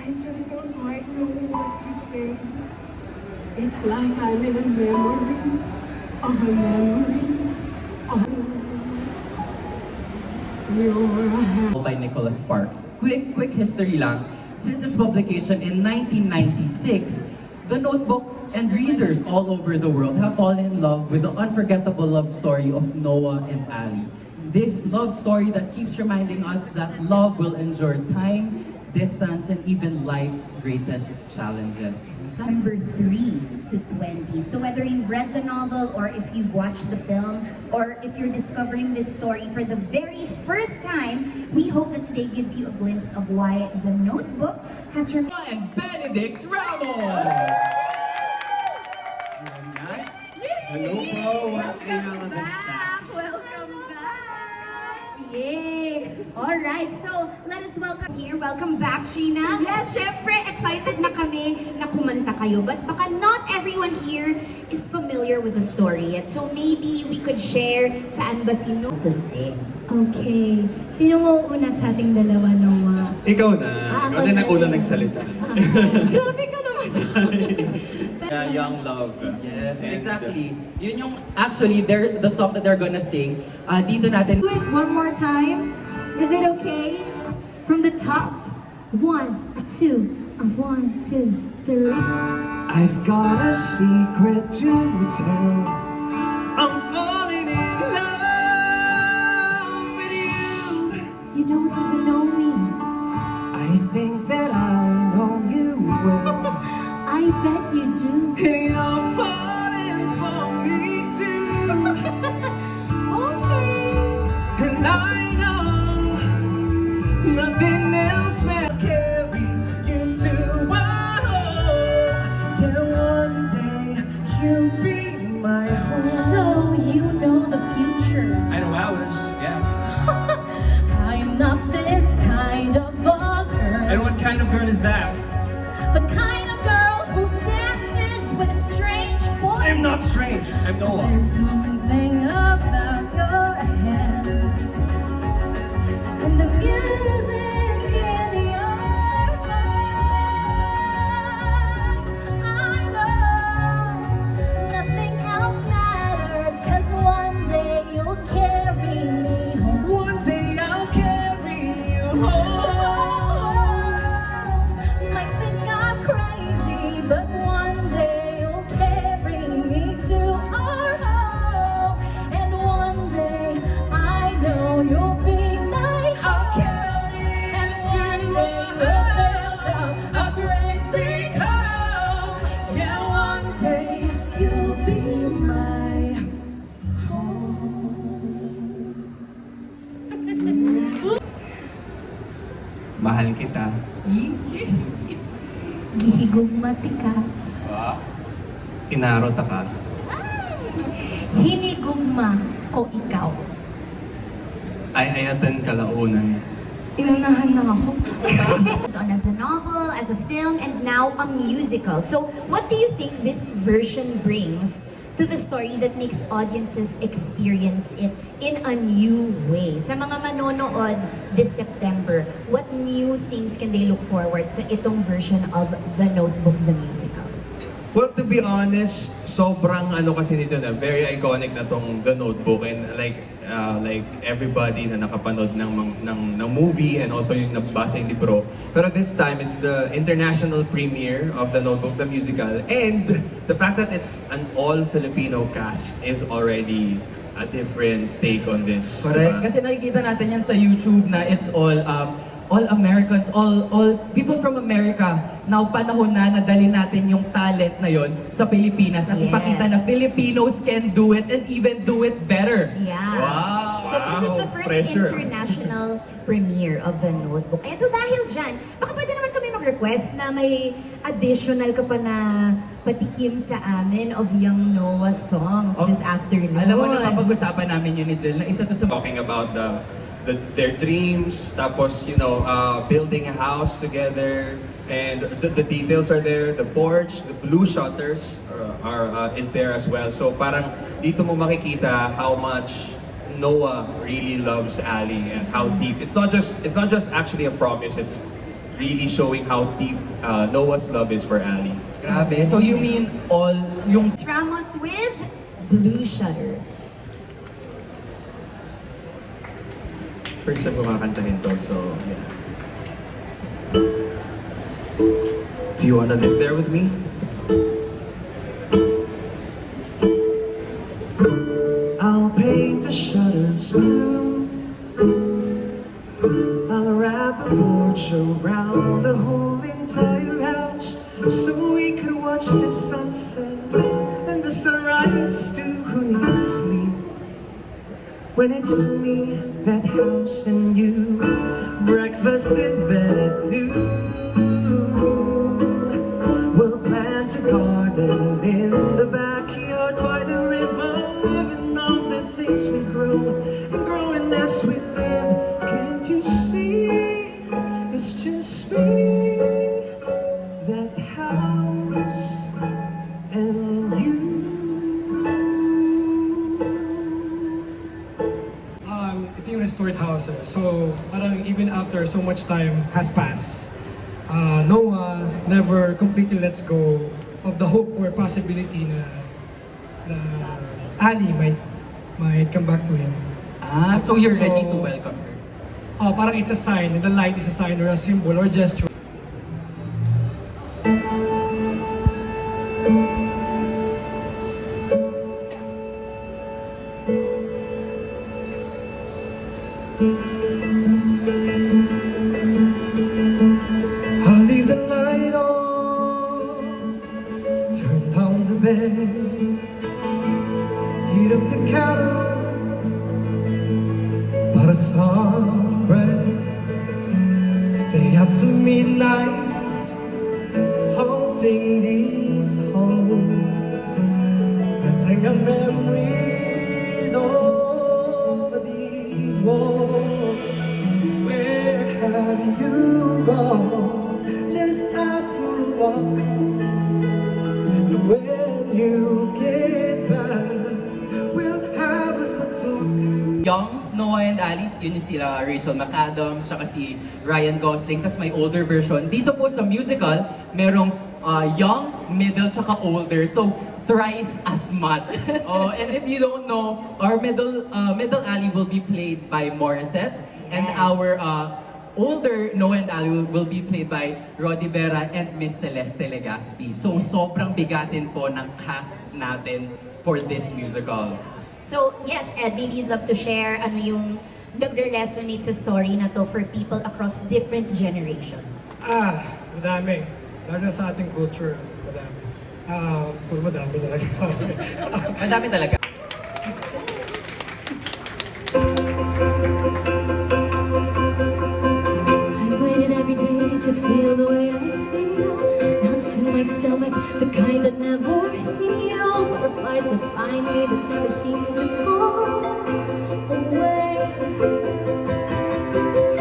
I just don't quite know what to say. It's like I'm in a memory of a memory of your by Nicholas Sparks. Quick history lang. Since its publication in 1996, The Notebook and readers all over the world have fallen in love with the unforgettable love story of Noah and Ali. This love story that keeps reminding us that love will endure time, distance, and even life's greatest challenges. Number 3 to 20. So whether you've read the novel or if you've watched the film or if you're discovering this story for the very first time, we hope that today gives you a glimpse of why The Notebook has And Benedict Ramos! Hello po, Welcome back! Welcome back! Yay! Alright, so let us welcome here. Welcome back, Sheena. Yes. Syempre, excited na kami na kumanta kayo. But baka not everyone here is familiar with the story yet. So maybe we could share saan ba sino to sing. Okay. Sino mauuna sa ating dalawa, Noah? Ikaw na. Ikaw Ah, ako din na. ang unang nagsalita. Grabe ka naman. Young love. Yes, exactly. Yun yung, actually, the song that they're gonna sing, dito natin. Do it one more time. Is it okay? From the top. 1, 2, 1, 2, 3. I've got a secret to tell. I'm falling in love with you. You don't even know me. I think that I know you well. I bet you do. And you're falling for me too. Okay. And I know nothing else will carry you to a home. Yeah, one day you'll be my home. So you know the future. I know ours, yeah. I'm not this kind of a girl. And what kind of girl is that? The kind of girl who dances with a strange boy. I'm not strange. I'm Noah. There's something about your hands and the music in your eyes. I know nothing else matters, 'cause one day you'll carry me home. One day I'll carry you home. Might think I'm crazy, but one day you'll carry me to our home. And one day I know you'll be my I'll home. carry And you one to day we'll build a great big home. Yeah, one day you'll be my home. Mahal kita. Gihigugmati ka. Inarota ka. Hinigugma ko ikaw. Ay ayatan kalaunay. Inunahan na ako. On as a novel, as a film, and now a musical. So what do you think this version brings to the story that makes audiences experience it in a new way? Sa mga manonood this September, what new things can they look forward sa itong version of The Notebook, the musical? Well, to be honest, sobrang ano kasi nito na very iconic na tong The Notebook, and like everybody na nakapanood ng movie and also yung nabasa yung libro. Pero this time it's the international premiere of The Notebook the musical, and the fact that it's an all Filipino cast is already a different take on this. Correct. Kasi nakikita natin yan sa YouTube na it's all Americans, all people from America. Now, panahon na nadali natin yung talent na yon sa Pilipinas at Yes. ipakita na Filipinos can do it and even do it better. Yeah. Wow! So this is the first Pressure. international premiere of The Notebook. And so dahil dyan, baka pwede naman kami mag-request na may additional ka pa na patikim sa amin of Young Noah songs this afternoon. Alam mo, napapag-usapan namin yun ni Jill na isa to sa Talking about their dreams, tapos building a house together, and the details are there. The porch, the blue shutters is there as well. So parang dito mo makikita how much Noah really loves Ali and how deep. It's not just actually a promise. It's really showing how deep Noah's love is for Ali. Grabe. So you mean all yung Ramos with Blue Shutters. First time ko kakantahin to, so yeah. Do you wanna live there with me? I'll paint the shutters blue. I'll wrap a porch around the whole entire house so we can watch the sunset and the sunrise too. Who needs me when it's me, that house, and you? Breakfast in bed at noon. We'll plant a garden in the backyard by the river, living off the things we grow and growing as we live. Can't you see? It's just me, that house, and you. Ito yung restored house. So, parang even after so much time has passed, Noah never completely lets go of the hope or possibility na Ali might come back to him. so you're ready to welcome her. Parang it's a sign, the light is a sign or a symbol or gesture. I'll leave the light on, turn down the bed, heat up the kettle, but a sunrise. Stay up to midnight, haunting these halls. Let's hang our memories over these walls. Where have you gone? Just after a walk. And when you get back, we'll have us a talk. Young Noah and Alice, yun yung sila Rachel McAdams, saka si Ryan Gosling, tas may older version. Dito po sa musical, merong young, middle, tsaka older. So, thrice as much. And if you don't know, our middle Ali will be played by Morissette, and Yes. our older Noah and Ali will be played by Rodi Vera and Miss Celeste Legaspi. So, sobrang bigatin po ng cast natin for this musical. So, yes, Ed, maybe you'd love to share ano yung nagre-resonate sa story na to for people across different generations. Madami. Lalo na sa ating culture, madami. Puro madami talaga. Madami talaga. I waited every day to feel the way I feel. Knots in my stomach, the kind that never heal. Butterflies that find me, that never seem to go away.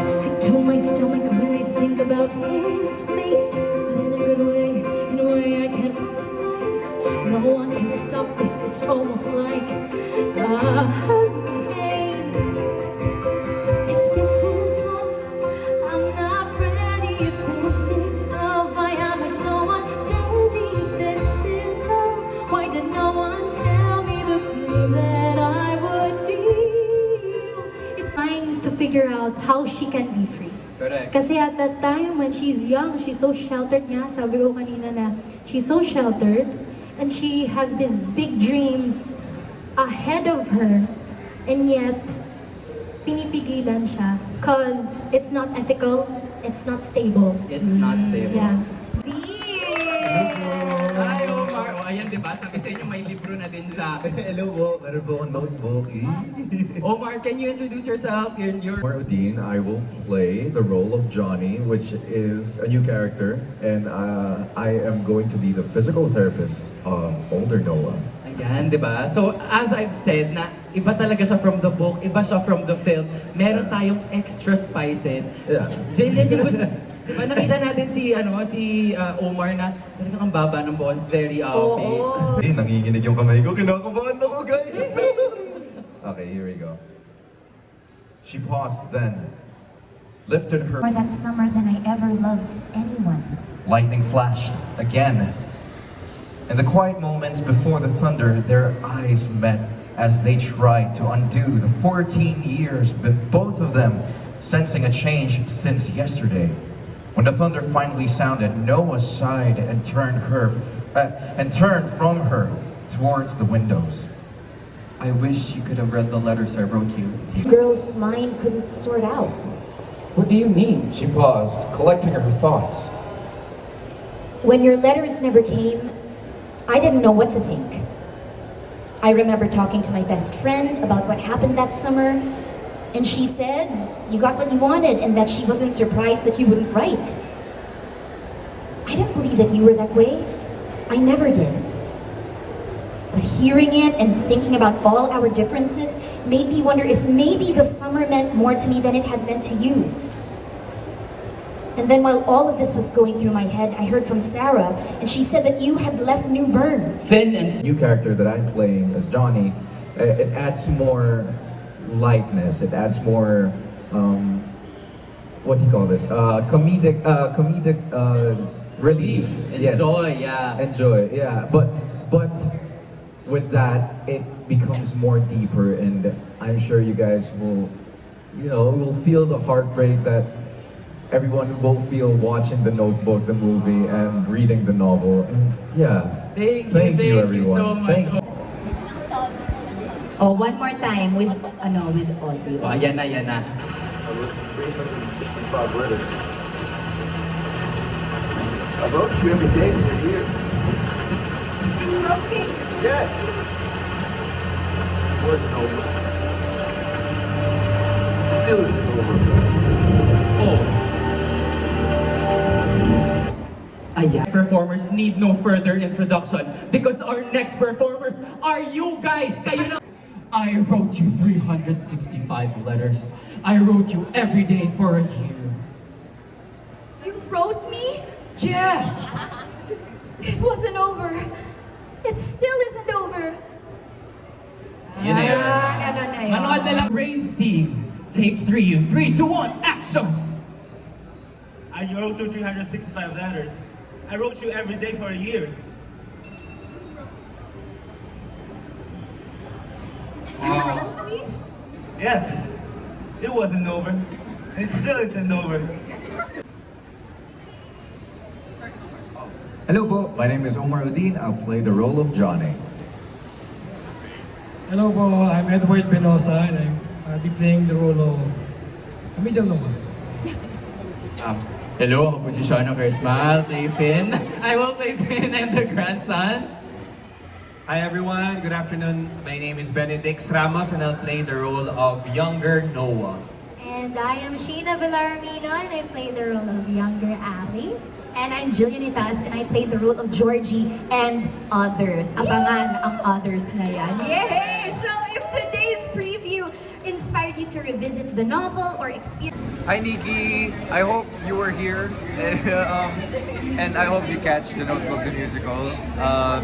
Sick to my stomach when I think about his face. But in a good way, in a way I can't replace. No one can stop this, it's almost like a hurricane. If this is love, I'm not ready. If this is love, why am I so unsteady? If this is love, why did no one tell me the pain that I would feel? If trying to figure out how she can be free. Correct. Kasi at that time when she's young, she's so sheltered nga. Sabi ko kanina na she's so sheltered and she has these big dreams ahead of her, and yet pinipigilan siya cause it's not ethical, it's not stable. It's not stable. Yeah. Hi, Omar. Ayan, di ba? Sabi sa inyo, may libro na din siya. Hello po, meron po akong notebook. Omar, can you introduce yourself? Your Omar Udin, I will play the role of Johnny, which is a new character, and I am going to be the physical therapist of older Noah. Ayan, di ba? So, as I've said, na iba talaga siya from the book, iba siya from the film. Meron tayong extra spices. Yeah. Jalen, yung gusto, di ba nakita natin si Omar na talagang ang baba ng boses, very big. Hey, nanginginig yung kamay ko, kinakabahan ako, guys! Okay, here we go. She paused then. lifted her. More that summer than I ever loved anyone. Lightning flashed again. In the quiet moments before the thunder, their eyes met as they tried to undo the 14 years, both of them sensing a change since yesterday. When the thunder finally sounded, Noah sighed and turned from her towards the windows. I wish you could have read the letters I wrote you. Girl's mind couldn't sort out. What do you mean? She paused, collecting her thoughts. When your letters never came, I didn't know what to think. I remember talking to my best friend about what happened that summer, and she said you got what you wanted and that she wasn't surprised that you wouldn't write. I didn't believe that you were that way. I never did. But hearing it and thinking about all our differences made me wonder if maybe the summer meant more to me than it had meant to you. And then while all of this was going through my head, I heard from Sarah, and she said that you had left New Bern. Finn and New character that I'm playing as Johnny, it adds more lightness. It adds more, what do you call this? Comedic relief. Enjoy, yeah. Enjoy, yeah. But with that, it becomes more deeper, and I'm sure you guys will, will feel the heartbreak that everyone will feel watching The Notebook, the movie, and reading the novel. And yeah, Thank you everyone. so much. Thank you. Oh, one more time with Audrey. Oh, yan na. I wrote you every day for a year. Yes. Wasn't over. Still isn't over. Ayan. Performers need no further introduction because our next performers are you guys. Kayo na. I wrote you 365 letters. I wrote you every day for a year. You wrote me? Yes! It wasn't over. It still isn't over. Yun na yan. Ano na yun? Manood na lang. Rain scene. Take 3 in 3, 2, 1, action! I wrote you 365 letters. I wrote you every day for a year. You wrote me? Yes, it wasn't over. It still isn't over. Hello po, my name is Omar Udin. I'll play the role of Johnny. Hello po, I'm Edward Benosa, and I'll be playing the role of Emilio Noah. Hello, ako po si Sean Kersma. I'll play Finn. I will play Finn and the grandson. Hi everyone, good afternoon. My name is Benedict Ramos and I'll play the role of younger Noah. And I am Sheena Villarmino, and I play the role of younger Ali. And I'm Jillian Itas, and I played the role of Georgie and others. Abangan ang others na yan. Yay! So if today's preview inspired you to revisit the novel or experience... Hi Nikki, I hope you were here and I hope you catch The Notebook the musical.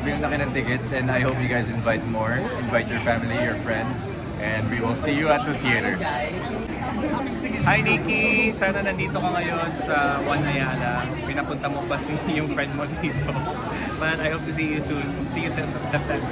Bigyan na kayo ng tickets and I hope you guys invite more. Invite your family, your friends, and we will see you at the theater. Hi Nikki! Sana nandito ka ngayon sa One Ayala. Pinapunta mo pa yung friend mo dito. But I hope to see you soon. See you in September.